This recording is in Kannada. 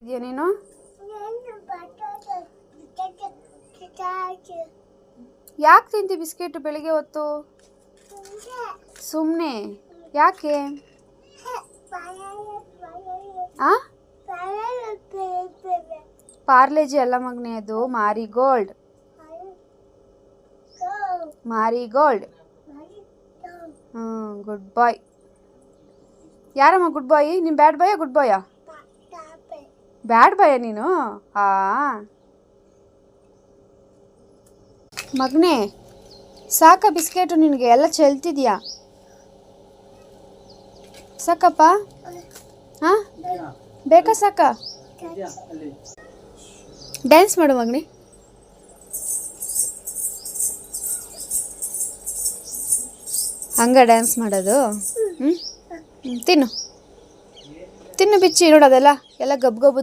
ಇದೆಯಾ ನೀನು? ಯಾಕೆ ತಿಂತಿ ಬಿಸ್ಕೆಟ್ ಬೆಳಿಗ್ಗೆ ಹೊತ್ತು? ಸುಮ್ಮನೆ ಯಾಕೆ? ಆ ಪಾರ್ಲೇಜಿ ಅಲ್ಲ ಮಗನೇ, ಅದು ಮಾರಿಗೋಲ್ಡ್. ಮಾರಿಗೋಲ್ಡ್. ಗುಡ್ ಬಾಯ್. ಯಾರಮ್ಮ ಗುಡ್ ಬಾಯ್? ನೀನು ಬ್ಯಾಡ್ ಬಾಯಾ ಗುಡ್ ಬಾಯಾ? ಬ್ಯಾಡ್ ಬಾಯ ನೀನು? ಮಗನೇ ಸಾಕ ಬಿಸ್ಕೆಟು ನಿನಗೆ? ಎಲ್ಲ ಚೆಲ್ತಿದ್ಯಾ? ಸಾಕಪ್ಪ? ಹಾಂ ಬೇಕಾ? ಸಾಕ? ಡ್ಯಾನ್ಸ್ ಮಾಡು ಮಗನೇ. ಹಂಗ ಡ್ಯಾನ್ಸ್ ಮಾಡೋದು? ತಿನ್ನು ತಿನ್ನು ಬಿಚ್ಚಿ ನೋಡೋದೆಲ್ಲ ಎಲ್ಲ ಗಬ್ ಗಬ್ಬು